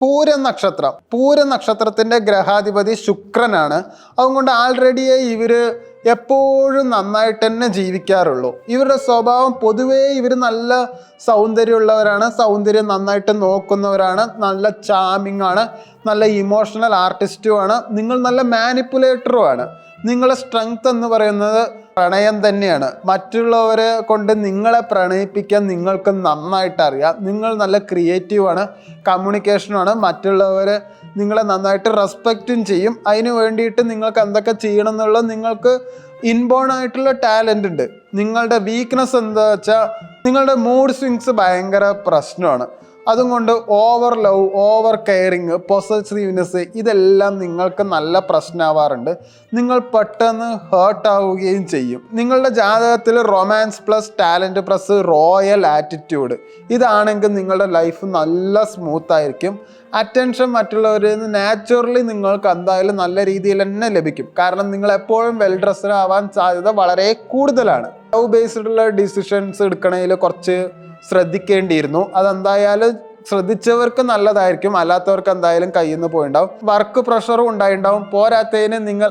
പൂര നക്ഷത്രത്തിന്റെ ഗ്രഹാധിപതി ശുക്രനാണ്. അതുകൊണ്ട് ആൾറെഡി ഇവര് എപ്പോഴും നന്നായിട്ട് തന്നെ ജീവിക്കാറുള്ളൂ. ഇവരുടെ സ്വഭാവം പൊതുവേ ഇവർ നല്ല സൗന്ദര്യമുള്ളവരാണ്, സൗന്ദര്യം നന്നായിട്ട് നോക്കുന്നവരാണ്, നല്ല ചാമിങ് ആണ്, നല്ല ഇമോഷണൽ ആർട്ടിസ്റ്റുമാണ്, നിങ്ങൾ നല്ല മാനിപ്പുലേറ്ററുമാണ്. നിങ്ങളുടെ സ്ട്രെങ്ത് എന്ന് പറയുന്നത് പ്രണയം തന്നെയാണ്. മറ്റുള്ളവരെ കൊണ്ട് നിങ്ങളെ പ്രണയിപ്പിക്കാൻ നിങ്ങൾക്ക് നന്നായിട്ട് അറിയാം. നിങ്ങൾ നല്ല ക്രിയേറ്റീവാണ്, കമ്മ്യൂണിക്കേഷനാണ്, മറ്റുള്ളവരെ നിങ്ങളെ നന്നായിട്ട് റെസ്പെക്റ്റും ചെയ്യും. അതിന് വേണ്ടിയിട്ട് നിങ്ങൾക്ക് എന്തൊക്കെ ചെയ്യണം എന്നുള്ളത് നിങ്ങൾക്ക് ഇൻബോൺ ആയിട്ടുള്ള ടാലൻ്റ് ഉണ്ട്. നിങ്ങളുടെ വീക്ക്നെസ് എന്താ വെച്ചാൽ നിങ്ങളുടെ മൂഡ് സ്വിങ്സ് ഭയങ്കര പ്രശ്നമാണ്. അതുകൊണ്ട് over love, over caring, possessiveness ഇതെല്ലാം നിങ്ങൾക്ക് നല്ല പ്രശ്നമാവാറുണ്ട്. നിങ്ങൾ പെട്ടെന്ന് ഹേർട്ട് ആവുകയും ചെയ്യും. നിങ്ങളുടെ ജാതകത്തിൽ romance plus talent plus royal attitude ഇതാണെങ്കിൽ നിങ്ങളുടെ ലൈഫ് നല്ല സ്മൂത്ത് ആയിരിക്കും. അറ്റൻഷൻ മറ്റുള്ളവരിൽ നിന്ന് നാച്ചുറലി നിങ്ങൾക്ക് എന്തായാലും നല്ല രീതിയിൽ തന്നെ ലഭിക്കും. കാരണം നിങ്ങൾ എപ്പോഴും വെൽ ഡ്രസ്ഡ് ആവാൻ സാധ്യത വളരെ കൂടുതലാണ്. ലവ് ബേസ്ഡുള്ള ഡിസിഷൻസ് എടുക്കണതിൽ കുറച്ച് ശ്രദ്ധിക്കേണ്ടിയിരുന്നു. അതെന്തായാലും ശ്രദ്ധിച്ചവർക്ക് നല്ലതായിരിക്കും, അല്ലാത്തവർക്ക് എന്തായാലും കയ്യിൽ നിന്ന് പോയിണ്ടാവും. വർക്ക് പ്രഷറും ഉണ്ടായിണ്ടാവും. പോരാത്തതിന് നിങ്ങൾ